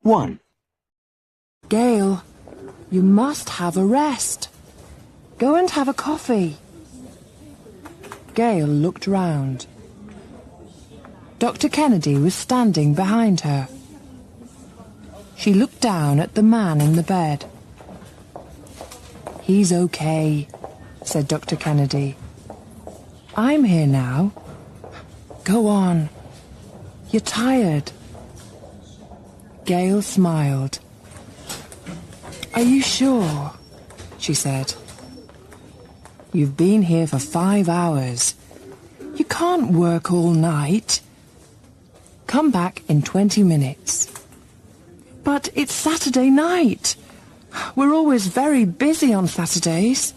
1. Gail, you must have a rest. Go and have a coffee. Gail looked round. Dr. Kennedy was standing behind her. She looked down at the man in the bed. "He's okay," said Dr. Kennedy. "I'm here now. Go on. You're tired." Gail smiled. "Are you sure?" she said. "You've been here for 5 hours. You can't work all night. Come back in 20 minutes. "But it's Saturday night. We're always very busy on Saturdays."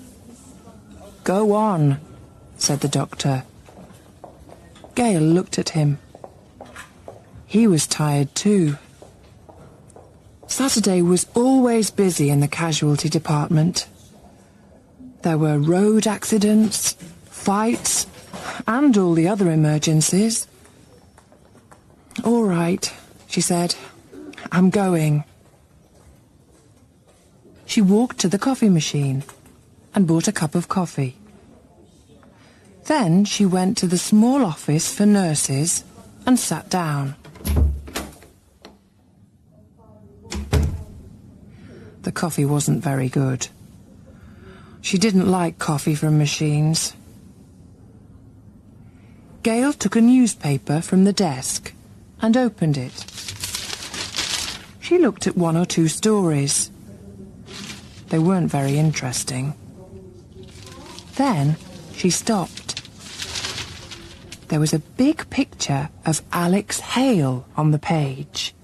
"Go on," said the doctor. Gail looked at him. He was tired too. Saturday was always busy in the casualty department. There were road accidents, fights, and all the other emergencies. "All right," she said. "I'm going." She walked to the coffee machine and bought a cup of coffee. Then she went to the small office for nurses and sat down. The coffee wasn't very good. She didn't like coffee from machines. Gail took a newspaper from the desk and opened it. She looked at 1 or 2 stories. They weren't very interesting. Then she stopped. There was a big picture of Alex Hale on the page.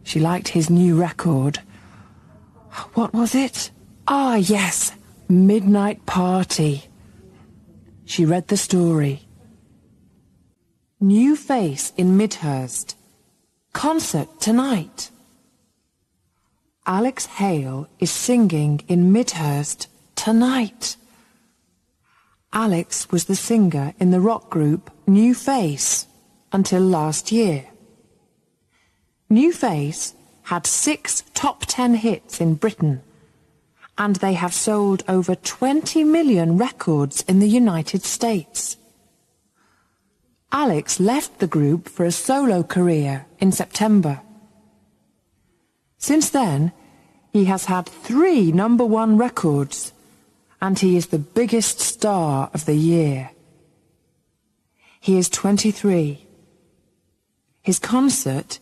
She liked his new record. What was it? Ah, yes, Midnight Party. She read the story. New face in Midhurst. Concert tonight. Alex Hale is singing in Midhurst tonight. Alex was the singer in the rock group New Face until last year. New Face had 6 top 10 hits in Britain, and they have sold over 20 million records in the United States. Alex left the group for a solo career in September. Since then, he has had 3 #1 records, and he is the biggest star of the year. He is 23. His concert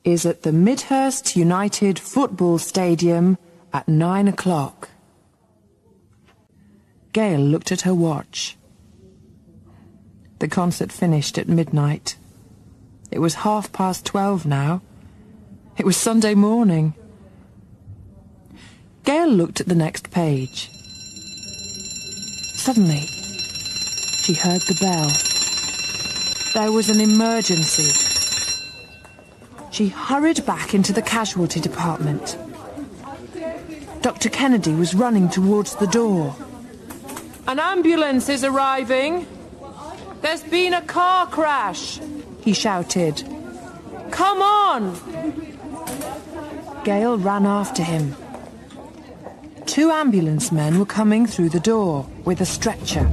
is at the Midhurst United Football Stadium at 9 o'clock. Gail looked at her watch. The concert finished at midnight. It was 12:30 now. It was Sunday morning. Gail looked at the next page. Suddenly, she heard the bell. There was an emergency. She hurried back into the casualty department. Dr. Kennedy was running towards the door. "An ambulance is arriving. There's been a car crash," he shouted. "Come on!" Gail ran after him. 2 ambulance men were coming through the door with a stretcher.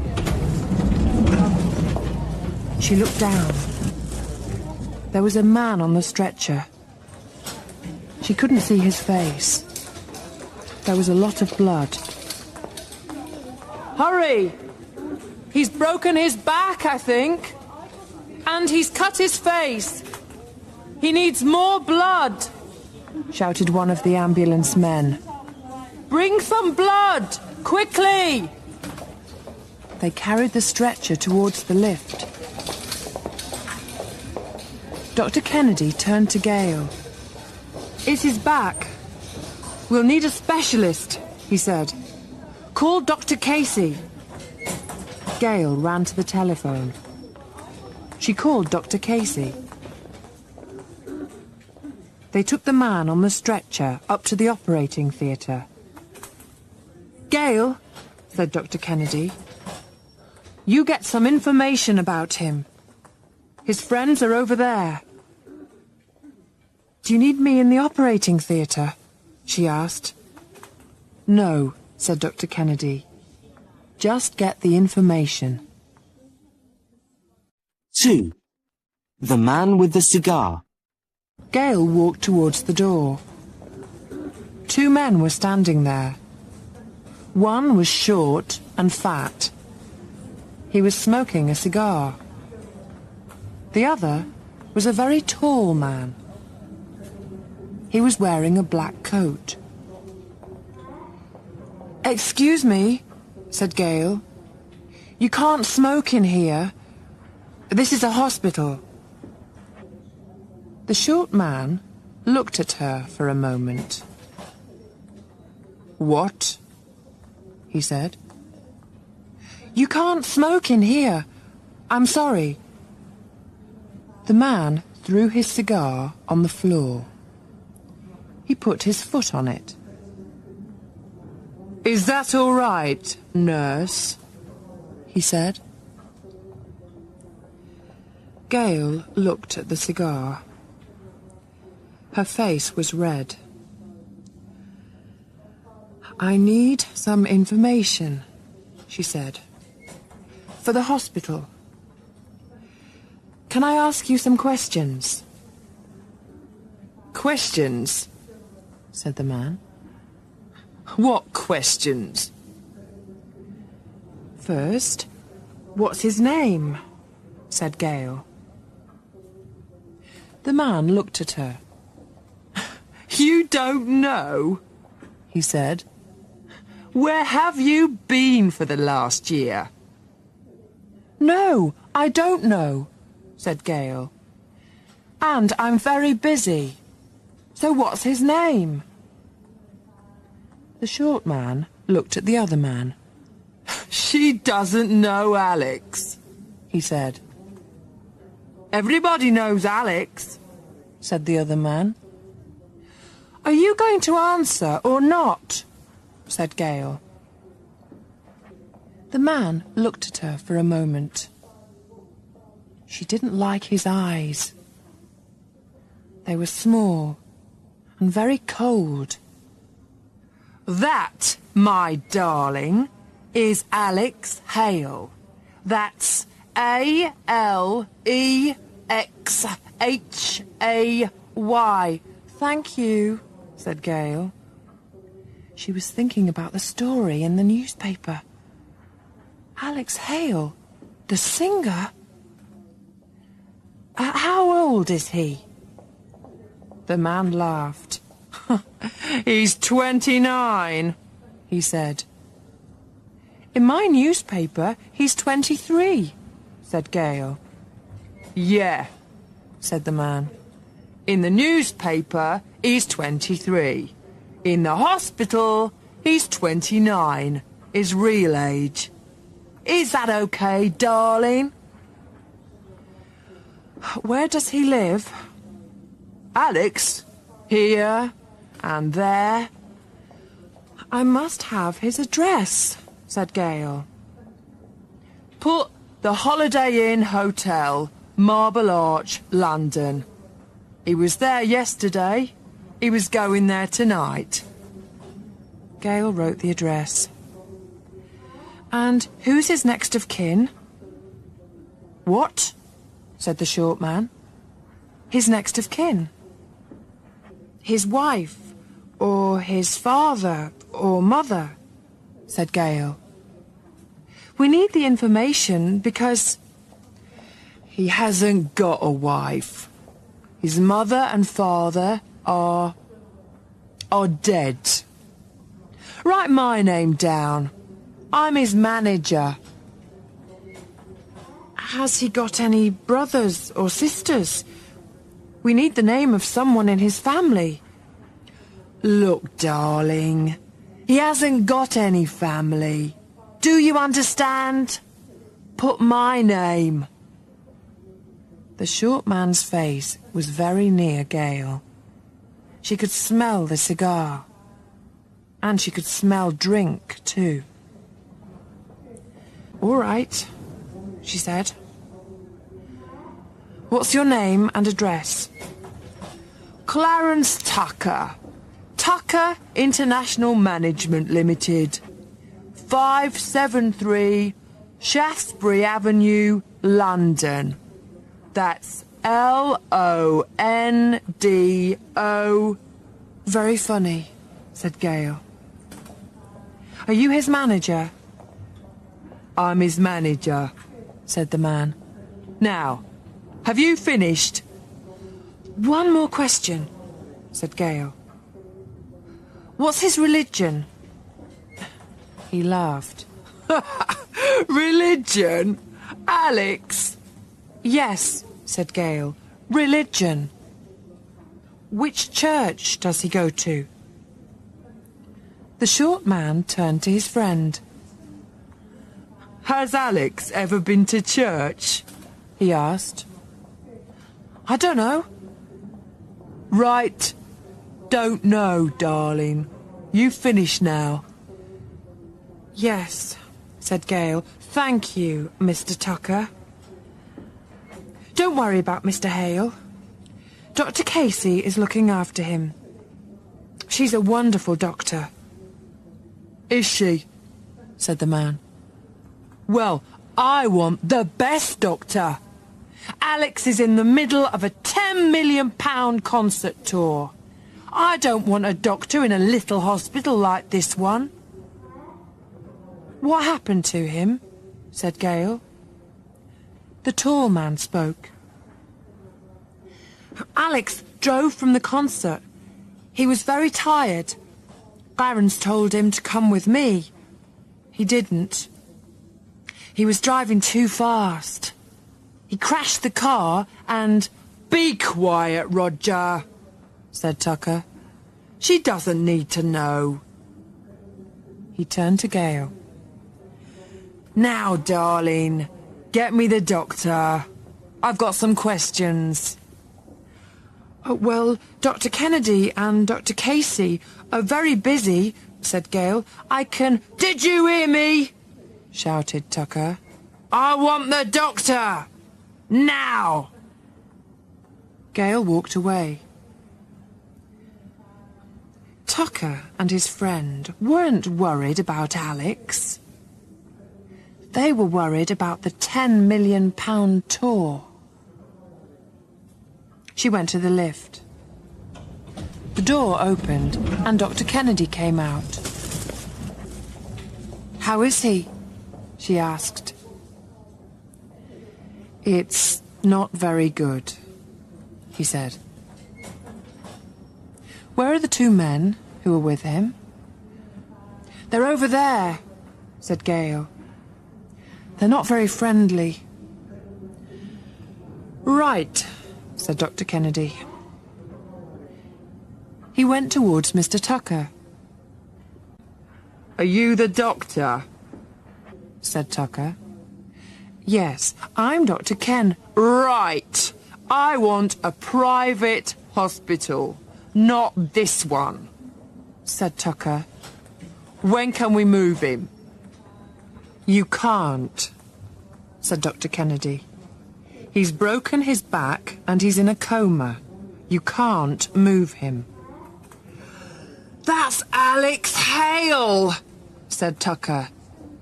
She looked down. There was a man on the stretcher. She couldn't see his face. There was a lot of blood. "Hurry! He's broken his back, I think. And he's cut his face. He needs more blood," shouted one of the ambulance men. "Bring some blood, quickly!" They carried the stretcher towards the lift. Dr. Kennedy turned to Gail. "It's his back. We'll need a specialist," he said. "Call Dr. Casey." Gail ran to the telephone. She called Dr. Casey. They took the man on the stretcher up to the operating theatre. "Gail," said Dr. Kennedy, "you get some information about him. His friends are over there." Do you need me in the operating theatre? She asked. No, said Dr. Kennedy. Just get the information. 2. The man with the cigar. Gail walked towards the door. 2 men were standing there. One was short and fat. He was smoking a cigar. The other was a very tall man. He was wearing a black coat. Excuse me, said Gail. You can't smoke in here. This is a hospital. The short man looked at her for a moment. What? He said. You can't smoke in here. I'm sorry. The man threw his cigar on the floor. He put his foot on it. Is that all right, nurse? He said. Gail looked at the cigar. Her face was red. I need some information, she said, for the hospital. Can I ask you some questions? Questions? Said the man. What questions? First, what's his name? Said Gail. The man looked at her. You don't know? He said. Where have you been for the last year? No, I don't know, said Gail. And I'm very busy. So what's his name? The short man looked at the other man. She doesn't know Alex, he said. Everybody knows Alex, said the other man. Are you going to answer or not? Said Gail. The man looked at her for a moment. She didn't like his eyes. They were small and very cold. That, my darling, is Alex Hale. That's Alexhay. Thank you, said Gail. She was thinking about the story in the newspaper. Alex Hale, the singer? How old is he? The man laughed. He's 29, he said. In my newspaper, he's 23, said Gail. Yeah, said the man. In the newspaper, he's 23. In the hospital, he's 29, his real age. Is that okay, darling? Where does he live? Alex? Here and there. I must have his address, said Gail. Put the Holiday Inn Hotel, Marble Arch, London. He was there yesterday. He was going there tonight. Gail wrote the address. And who's his next of kin? What? Said the short man. His next of kin. His wife, or his father, or mother, said Gail. We need the information because he hasn't got a wife. His mother and father are dead. Write my name down. I'm his manager. Has he got any brothers or sisters? We need the name of someone in his family. Look, darling, he hasn't got any family. Do you understand? Put my name. The short man's face was very near Gail. She could smell the cigar. And she could smell drink, too. All right, she said. What's your name and address? Clarence Tucker. Tucker International Management Limited. 573 Shaftesbury Avenue, London. That's Londo. Very funny, said Gale. Are you his manager? I'm his manager, said the man. Now, have you finished? One more question, said Gale. What's his religion? He laughed. Religion? Alex? Yes, said Gale. Religion. Which church does he go to? The short man turned to his friend. Has Alex ever been to church? He asked. I don't know. Right. Don't know, darling. You finish now. Yes, said Gale. Thank you, Mr. Tucker. Don't worry about Mr. Hale. Dr. Casey is looking after him. She's a wonderful doctor. Is she? Said the man. Well, I want the best doctor. Alex is in the middle of a £10 million concert tour. I don't want a doctor in a little hospital like this one. What happened to him? Said Gale. The tall man spoke. Alex drove from the concert. He was very tired. Clarence told him to come with me. He didn't. He was driving too fast. He crashed the car and... Be quiet, Roger, said Tucker. She doesn't need to know. He turned to Gale. Now, darling, get me the doctor. I've got some questions. Oh, well, Dr. Kennedy and Dr. Casey are very busy, said Gale. I can... Did you hear me? Shouted Tucker. I want the doctor! Now! Gale walked away. Tucker and his friend weren't worried about Alex. They were worried about the £10 million tour. She went to the lift. The door opened and Dr. Kennedy came out. How is he? She asked. It's not very good, he said. Where are the two men who were with him? They're over there, said Gale. They're not very friendly. Right, said Dr. Kennedy. He went towards Mr. Tucker. Are you the doctor? Said Tucker. Yes, I'm Dr. Ken. Right. I want a private hospital, not this one, said Tucker. When can we move him? You can't, said Dr. Kennedy. He's broken his back and he's in a coma. You can't move him. That's Alex Hale, said Tucker.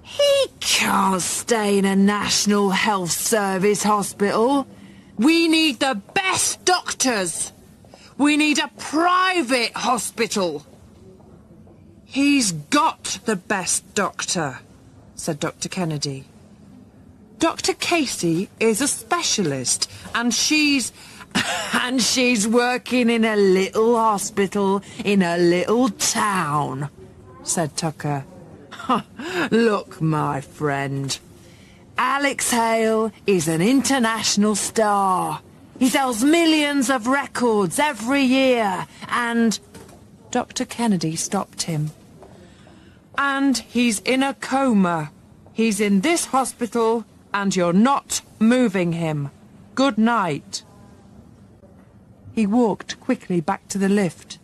He can't stay in a National Health Service hospital. We need the best doctors. We need a private hospital. He's got the best doctor, said Dr. Kennedy. Dr. Casey is a specialist, and she's working in a little hospital in a little town, said Tucker. Look, my friend, Alex Hale is an international star. He sells millions of records every year, and... Dr. Kennedy stopped him. And he's in a coma. He's in this hospital, and you're not moving him. Good night. He walked quickly back to the lift.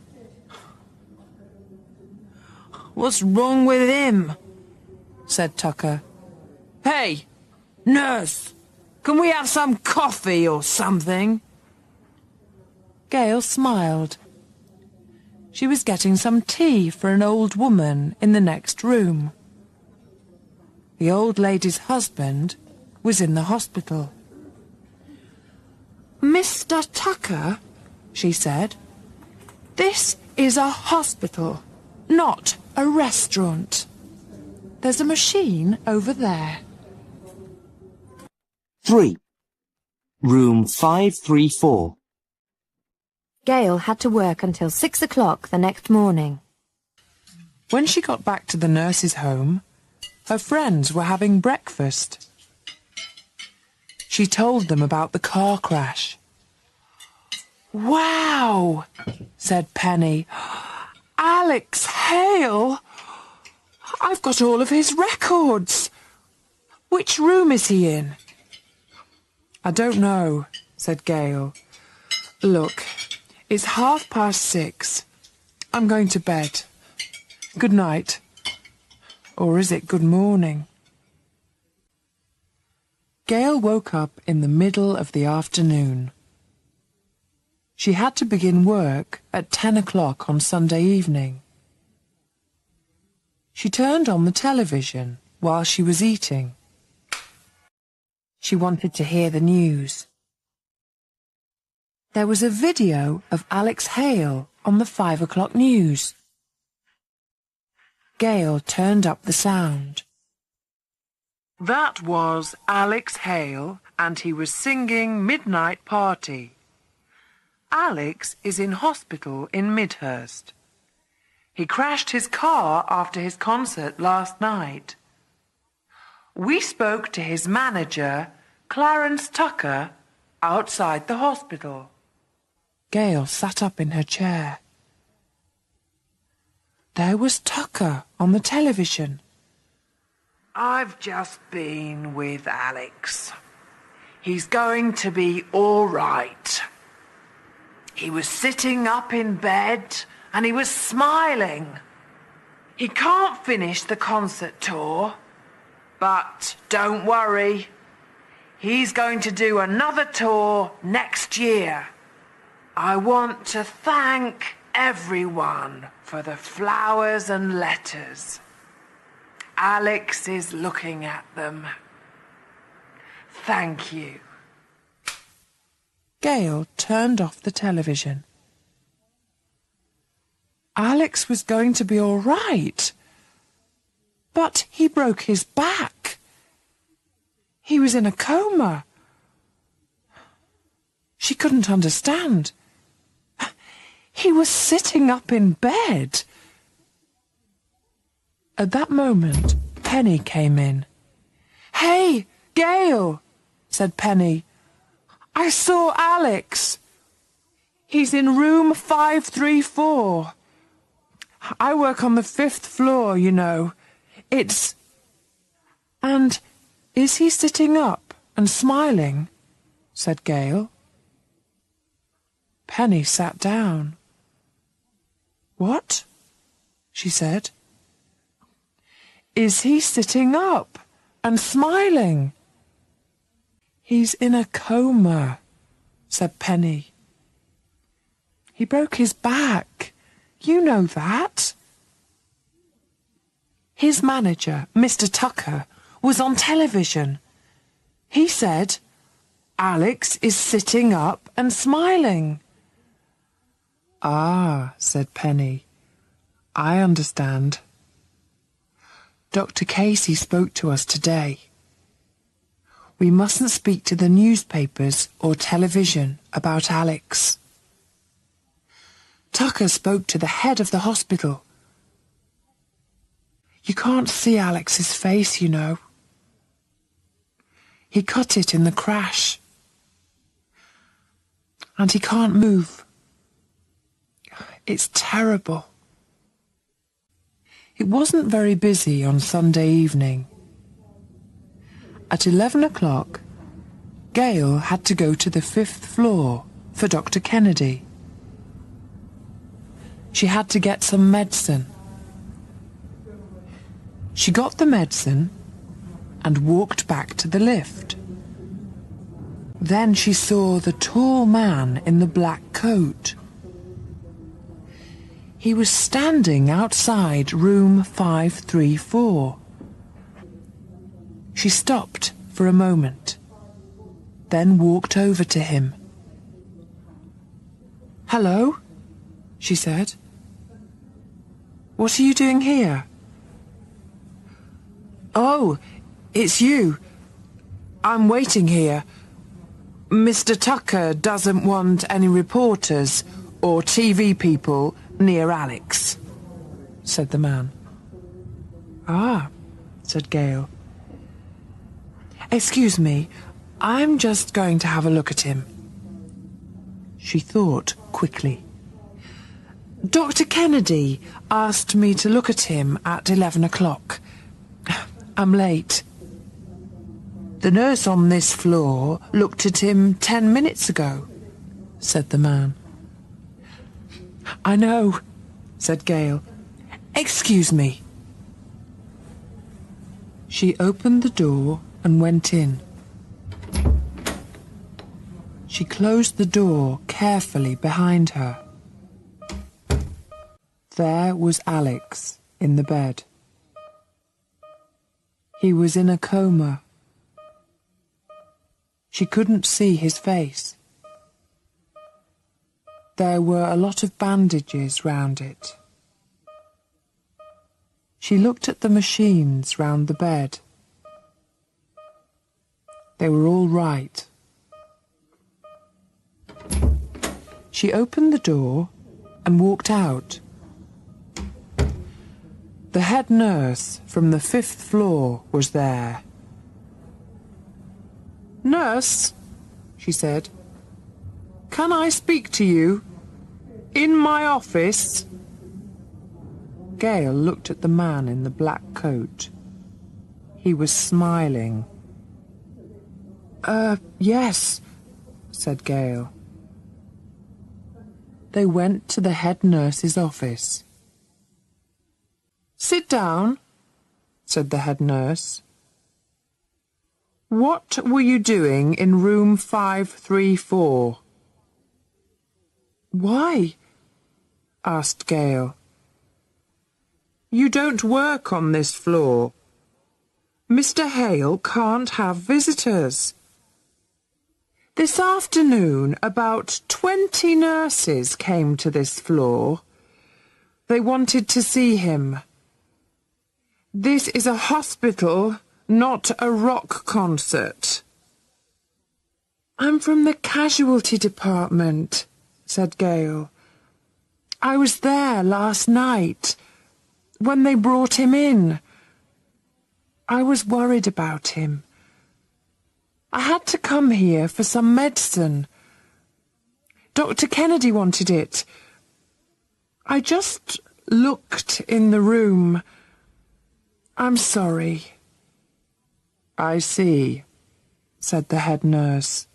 What's wrong with him? Said Tucker. Hey, nurse, can we have some coffee or something? Gail smiled. She was getting some tea for an old woman in the next room. The old lady's husband was in the hospital. "Mr. Tucker," she said, "this is a hospital, not a restaurant. There's a machine over there." 3. Room 534. Gail had to work until 6 o'clock the next morning. When she got back to the nurse's home, her friends were having breakfast. She told them about the car crash. "Wow," said Penny. "Alex Hale! I've got all of his records. Which room is he in?" "I don't know," said Gail. "Look, it's 6:30. I'm going to bed. Good night. Or is it good morning?" Gail woke up in the middle of the afternoon. She had to begin work at 10 o'clock on Sunday evening. She turned on the television while she was eating. She wanted to hear the news. There was a video of Alex Hale on the 5 o'clock news. Gail turned up the sound. That was Alex Hale, and he was singing Midnight Party. Alex is in hospital in Midhurst. He crashed his car after his concert last night. We spoke to his manager, Clarence Tucker, outside the hospital. Gail sat up in her chair. There was Tucker on the television. "I've just been with Alex. He's going to be all right. He was sitting up in bed and he was smiling. He can't finish the concert tour, but don't worry. He's going to do another tour next year. I want to thank everyone for the flowers and letters. Alex is looking at them. Thank you." Gail turned off the television. Alex was going to be all right, but he broke his back. He was in a coma. She couldn't understand. He was sitting up in bed. At that moment, Penny came in. "Hey, Gail," said Penny. "I saw Alex. He's in room 534. I work on the 5th floor, you know. It's..." "And is he sitting up and smiling?" said Gail. Penny sat down. "What?" she said. "Is he sitting up and smiling?" "He's in a coma," said Penny. "He broke his back. You know that." His manager, Mr. Tucker, was on television. He said, "Alex is sitting up and smiling." "Ah," said Penny. "I understand. Dr. Casey spoke to us today. We mustn't speak to the newspapers or television about Alex. Tucker spoke to the head of the hospital. You can't see Alex's face, you know. He cut it in the crash. And he can't move. It's terrible." It wasn't very busy on Sunday evening. At 11 o'clock, Gail had to go to the 5th floor for Dr. Kennedy. She had to get some medicine. She got the medicine and walked back to the lift. Then she saw the tall man in the black coat. He was standing outside room 534. She stopped for a moment, then walked over to him. "Hello," she said. "What are you doing here?" "Oh, it's you. I'm waiting here. Mr. Tucker doesn't want any reporters or TV people near Alex," said the man. "Ah," said Gail. "Excuse me, I'm just going to have a look at him." She thought quickly. "Dr. Kennedy asked me to look at him at 11 o'clock. I'm late." "The nurse on this floor looked at him 10 minutes ago," said the man. "I know," said Gail. "Excuse me." She opened the door and went in. She closed the door carefully behind her. There was Alex in the bed. He was in a coma. She couldn't see his face. There were a lot of bandages round it. She looked at the machines round the bed. They were all right. She opened the door and walked out. The head nurse from the 5th floor was there. "Nurse," she said, "can I speak to you? In my office?" Gail looked at the man in the black coat. He was smiling. Yes," said Gail. They went to the head nurse's office. "Sit down," said the head nurse. "What were you doing in room 534? "Why?" asked Gail. "You don't work on this floor. Mr. Hale can't have visitors. This afternoon, about 20 nurses came to this floor. They wanted to see him. This is a hospital, not a rock concert." "I'm from the casualty department," said Gail. "I was there last night, when they brought him in. I was worried about him. I had to come here for some medicine. Dr. Kennedy wanted it. I just looked in the room. I'm sorry." "I see," said the head nurse.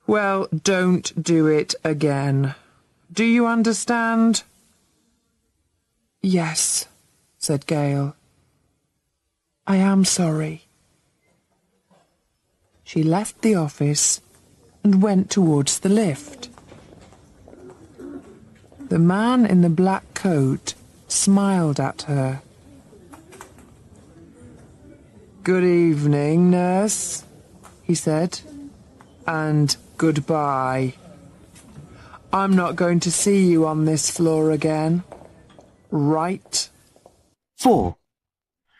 "Well, don't do it again. Do you understand?" "Yes," said Gail. "I am sorry." She left the office and went towards the lift. The man in the black coat smiled at her. "Good evening, nurse," he said, "and goodbye. I'm not going to see you on this floor again. Right?" 4.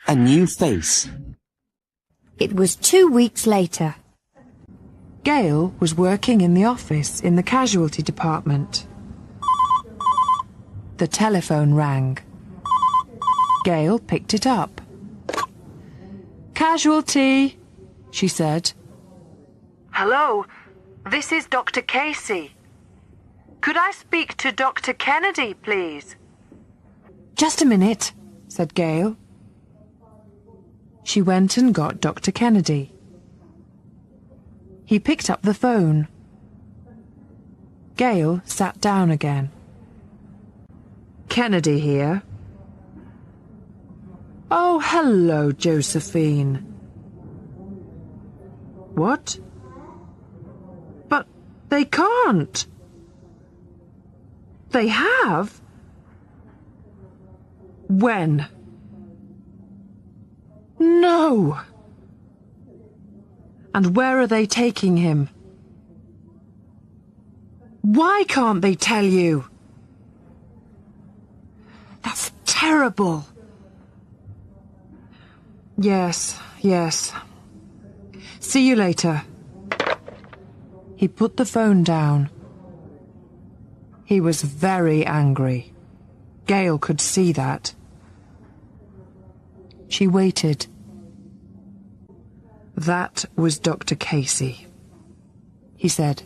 A new face. It was 2 weeks later. Gail was working in the office in the casualty department. The telephone rang. Gail picked it up. "Casualty," she said. "Hello, this is Dr. Casey. Could I speak to Dr. Kennedy, please?" "Just a minute," said Gail. She went and got Dr. Kennedy. He picked up the phone. Gail sat down again. "Kennedy here." "Oh, hello, Josephine." "What?" can't. They have? When? No. And where are they taking him? Why can't they tell you? That's terrible. Yes, yes. See you later. He put the phone down. He was very angry. Gail could see that. She waited. That was Dr. Casey. He said,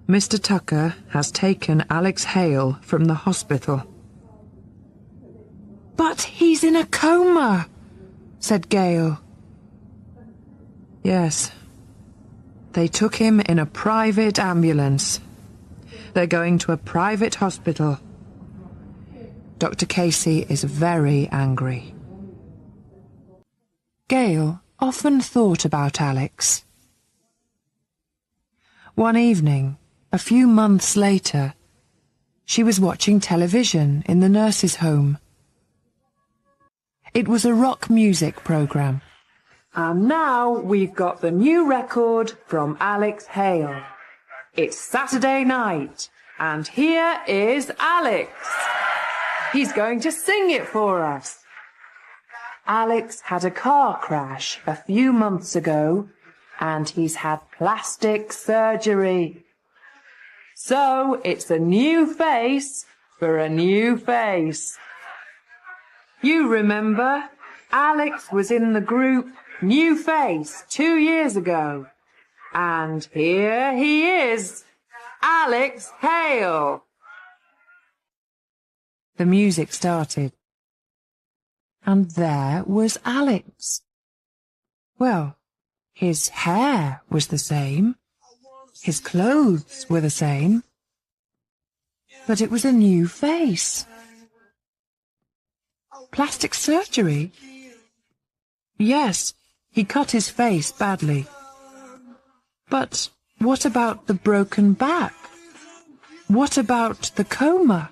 Mr. Tucker has taken Alex Hale from the hospital. But he's in a coma, said Gail. Yes. They took him in a private ambulance. They're going to a private hospital. Dr. Casey is very angry. Gail often thought about Alex. One evening, a few months later, she was watching television in the nurse's home. It was a rock music program. And now we've got the new record from Alex Hale. It's Saturday night, and here is Alex. He's going to sing it for us. Alex had a car crash a few months ago, and he's had plastic surgery. So it's a new face for a new face. You remember, Alex was in the group New Face 2 years ago. And here he is, Alex Hale. The music started. And there was Alex. Well, his hair was the same. His clothes were the same. But it was a new face. Plastic surgery? Yes, he cut his face badly. But what about the broken back? What about the coma?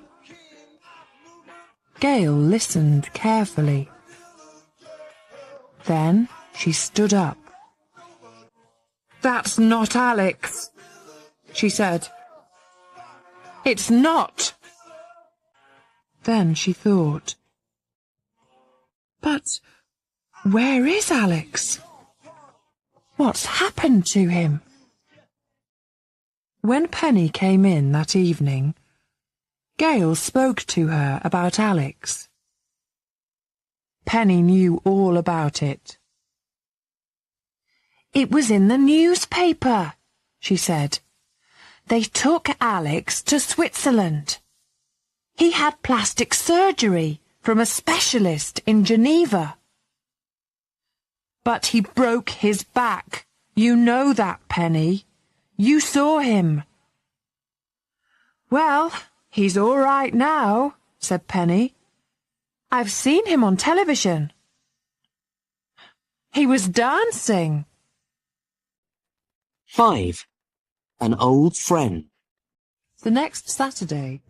Gail listened carefully. Then she stood up. That's not Alex, she said. It's not. Then she thought, but where is Alex? What's happened to him? When Penny came in that evening, Gail spoke to her about Alex. Penny knew all about it. It was in the newspaper, she said. They took Alex to Switzerland. He had plastic surgery from a specialist in Geneva. But he broke his back. You know that, Penny. You saw him. Well, he's all right now, said Penny. I've seen him on television. He was dancing. 5. An old friend. The next Saturday,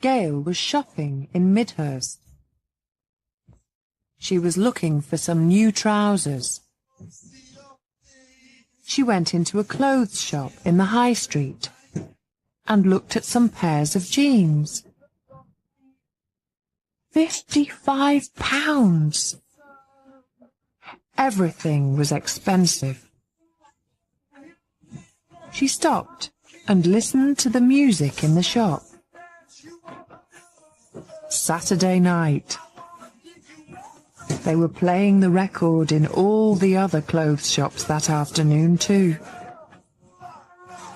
Gail was shopping in Midhurst. She was looking for some new trousers. She went into a clothes shop in the high street and looked at some pairs of jeans. £55. Everything was expensive. She stopped and listened to the music in the shop. Saturday night. They were playing the record in all the other clothes shops that afternoon too.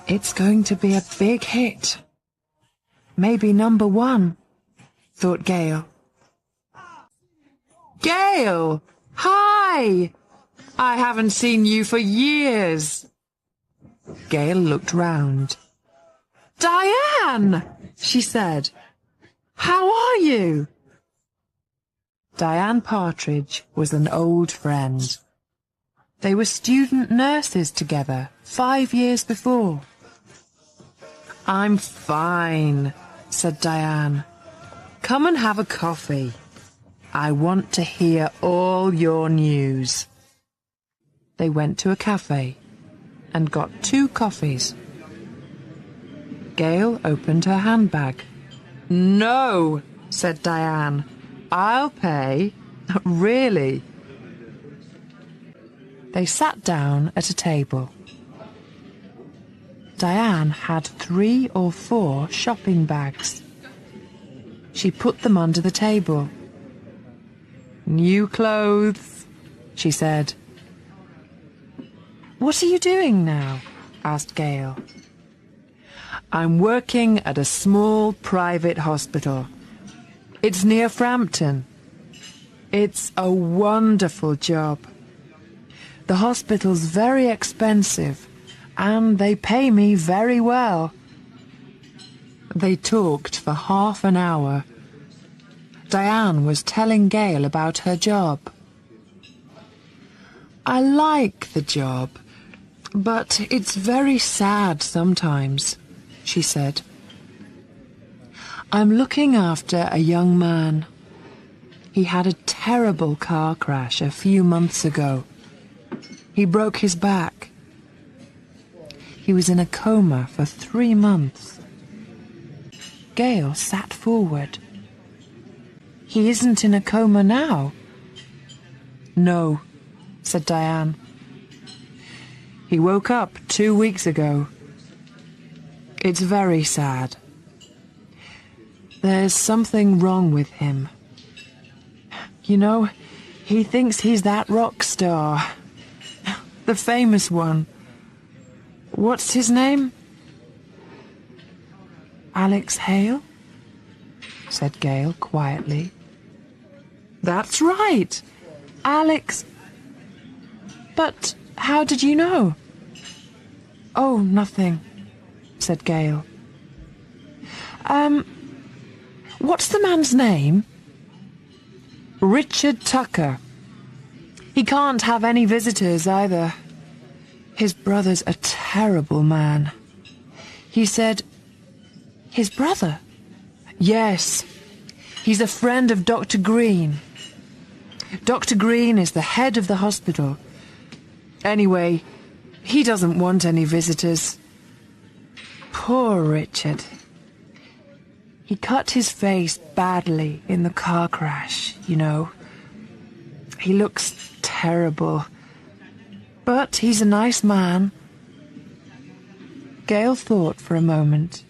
It's going to be a big hit. Maybe #1, thought Gail. Gail! Hi! I haven't seen you for years. Gail looked round. Diane! She said. How are you? Diane Partridge was an old friend. They were student nurses together 5 years before. I'm fine, said Diane. Come and have a coffee. I want to hear all your news. They went to a cafe and got 2 coffees. Gail opened her handbag. No, said Diane. I'll pay. Really? They sat down at a table. Diane had 3 or 4 shopping bags. She put them under the table. New clothes, she said. What are you doing now? Asked Gail. I'm working at a small private hospital. It's near Frampton. It's a wonderful job. The hospital's very expensive, and they pay me very well. They talked for half an hour. Diane was telling Gail about her job. I like the job, but it's very sad sometimes, she said. I'm looking after a young man. He had a terrible car crash a few months ago. He broke his back. He was in a coma for 3 months. Gail sat forward. He isn't in a coma now? No, said Diane. He woke up 2 weeks ago. It's very sad. There's something wrong with him. You know, he thinks he's that rock star. The famous one. What's his name? Alex Hale? Said Gail quietly. That's right. Alex. But how did you know? Oh, nothing, said Gail. What's the man's name? Richard Tucker. He can't have any visitors either. His brother's a terrible man. He said... His brother? Yes. He's a friend of Dr. Green. Dr. Green is the head of the hospital. Anyway, he doesn't want any visitors. Poor Richard. He cut his face badly in the car crash, you know. He looks terrible. But he's a nice man. Gail thought for a moment.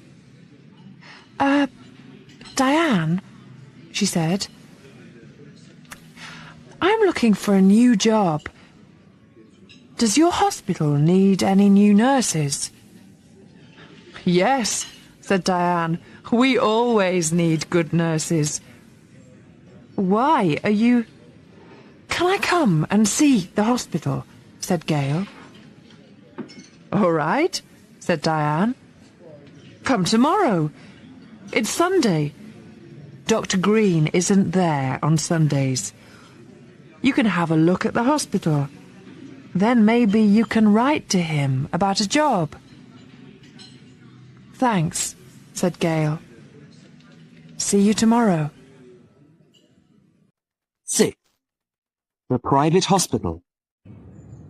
Diane, she said. I'm looking for a new job. Does your hospital need any new nurses? Yes, said Diane. We always need good nurses. Why are you... Can I come and see the hospital? Said Gail. All right, said Diane. Come tomorrow. It's Sunday. Dr. Green isn't there on Sundays. You can have a look at the hospital. Then maybe you can write to him about a job. Thanks, said Gail. See you tomorrow. 6. The private hospital.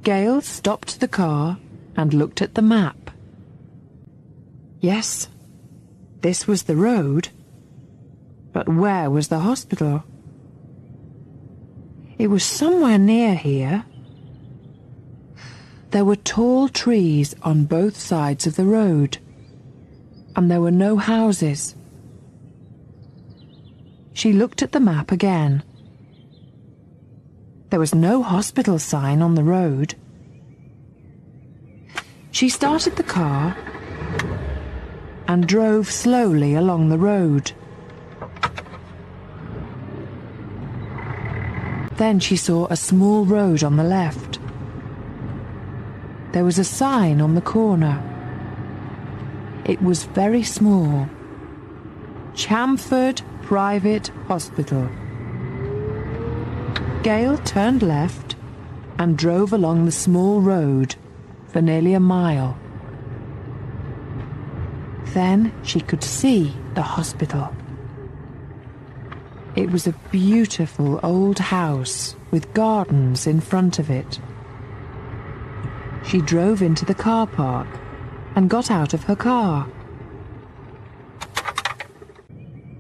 Gail stopped the car and looked at the map. Yes, this was the road. But where was the hospital? It was somewhere near here. There were tall trees on both sides of the road, and there were no houses. She looked at the map again. There was no hospital sign on the road. She started the car and drove slowly along the road. Then she saw a small road on the left. There was a sign on the corner. It was very small. Chamford Private Hospital. Gail turned left and drove along the small road for nearly a mile. Then she could see the hospital. It was a beautiful old house with gardens in front of it. She drove into the car park and got out of her car.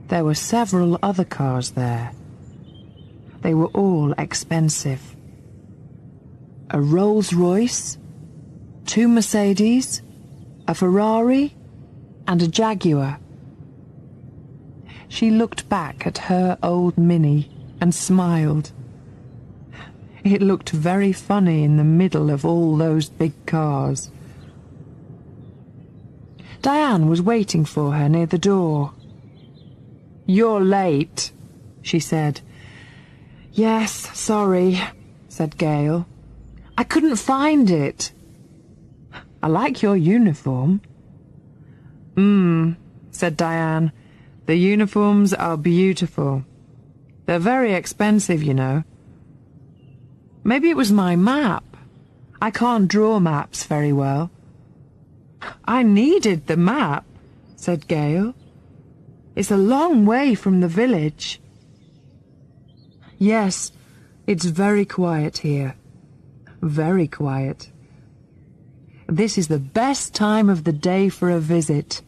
There were several other cars there. They were all expensive. A Rolls-Royce, 2 Mercedes, a Ferrari, and a Jaguar. She looked back at her old Mini and smiled. It looked very funny in the middle of all those big cars. Diane was waiting for her near the door. "You're late," she said. "Yes, sorry," said Gail. "I couldn't find it." "I like your uniform." Said Diane. "The uniforms are beautiful. They're very expensive, you know." "Maybe it was my map. I can't draw maps very well." "I needed the map," said Gail. "It's a long way from the village." "Yes, it's very quiet here. Very quiet. This is the best time of the day for a visit.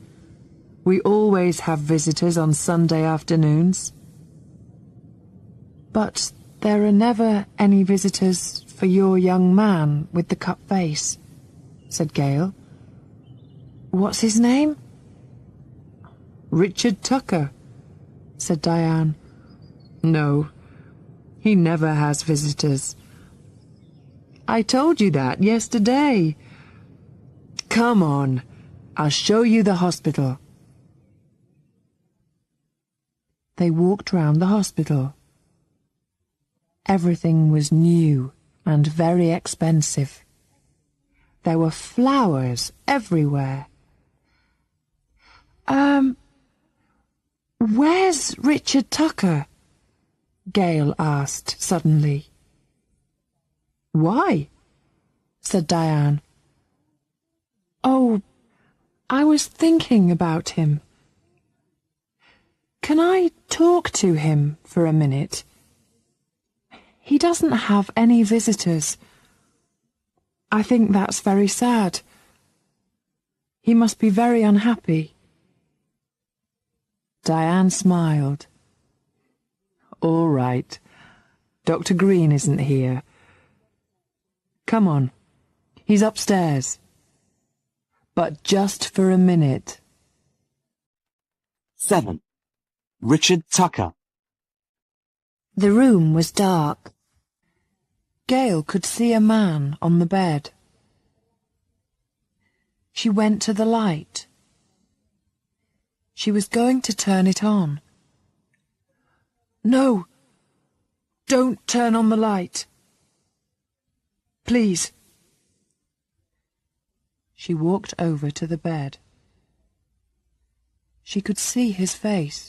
We always have visitors on Sunday afternoons." "But there are never any visitors for your young man with the cut face," said Gail. "What's his name?" "Richard Tucker," said Diane. "No, he never has visitors. I told you that yesterday. Come on, I'll show you the hospital." They walked round the hospital. Everything was new and very expensive. There were flowers everywhere. Where's Richard Tucker?" Gail asked suddenly. "Why?" said Diane. "Oh, I was thinking about him. Can I talk to him for a minute? He doesn't have any visitors. I think that's very sad. He must be very unhappy." Diane smiled. "All right. Dr. Green isn't here. Come on. He's upstairs. But just for a minute." 7. Richard Tucker. The room was dark. Gail could see a man on the bed. She went to the light. She was going to turn it on. "No, don't turn on the light. Please." She walked over to the bed. She could see his face.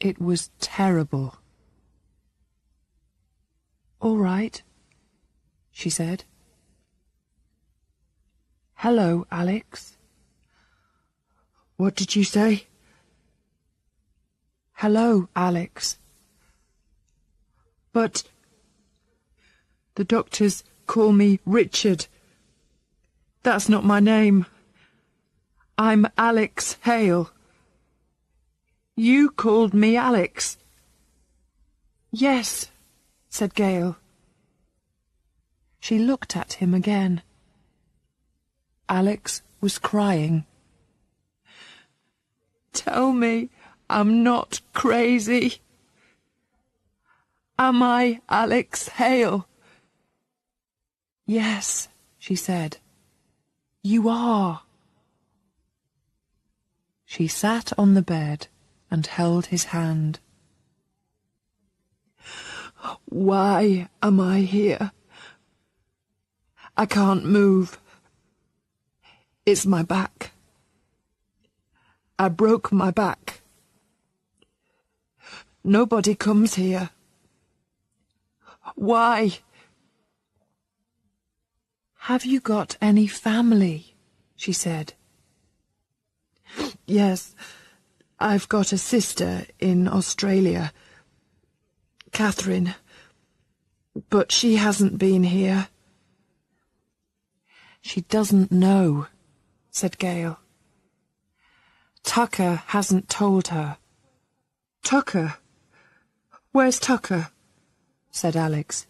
It was terrible. "All right," she said. "Hello, Alex." "What did you say?" "Hello, Alex." "But the doctors call me Richard. That's not my name. I'm Alex Hale." "You called me Alex." "Yes," said Gail. She looked at him again. Alex was crying. "Tell me I'm not crazy. Am I Alex Hale?" "Yes," she said. "You are." She sat on the bed and held his hand. "Why am I here? I can't move. It's my back. I broke my back. Nobody comes here. Why?" "Have you got any family?" she said. Yes, I've got a sister in Australia, Catherine, but she hasn't been here. She doesn't know, said Gail. Tucker hasn't told her. Tucker? Where's Tucker? Said Alex.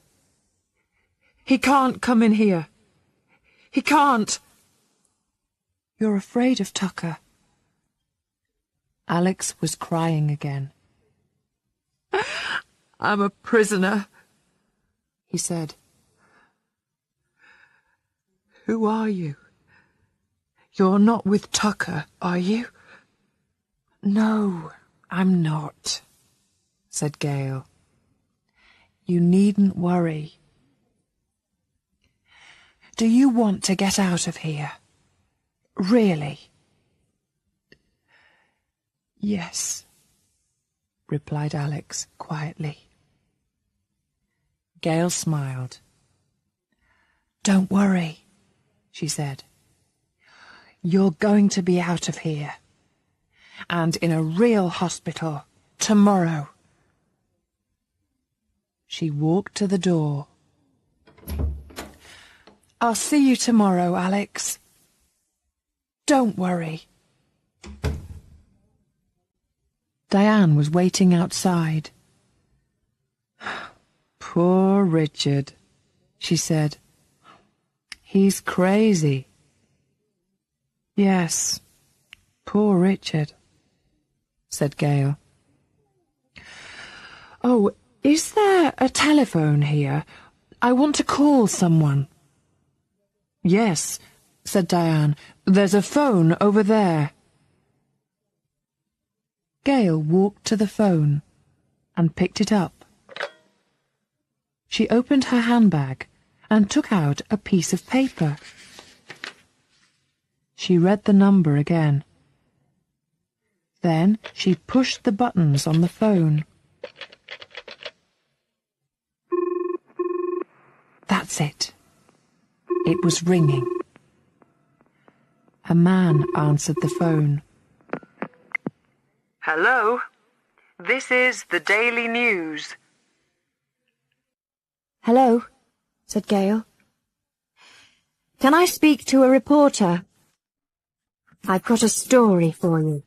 He can't come in here. He can't. You're afraid of Tucker. Alex was crying again. I'm a prisoner, he said. Who are you? You're not with Tucker, are you? No, I'm not, said Gail. You needn't worry. Do you want to get out of here? Really? Yes, replied Alex quietly. Gail smiled. Don't worry, she said. You're going to be out of here, and in a real hospital tomorrow. She walked to the door. I'll see you tomorrow, Alex. Don't worry. Diane was waiting outside. Poor Richard, she said. He's crazy. Yes, poor Richard, said Gail. Oh, is there a telephone here? I want to call someone. Yes, said Diane. There's a phone over there. Gail walked to the phone and picked it up. She opened her handbag and took out a piece of paper. She read the number again. Then she pushed the buttons on the phone. That's it. It was ringing. A man answered the phone. Hello, this is the Daily News. Hello, said Gail. Can I speak to a reporter? I've got a story for you.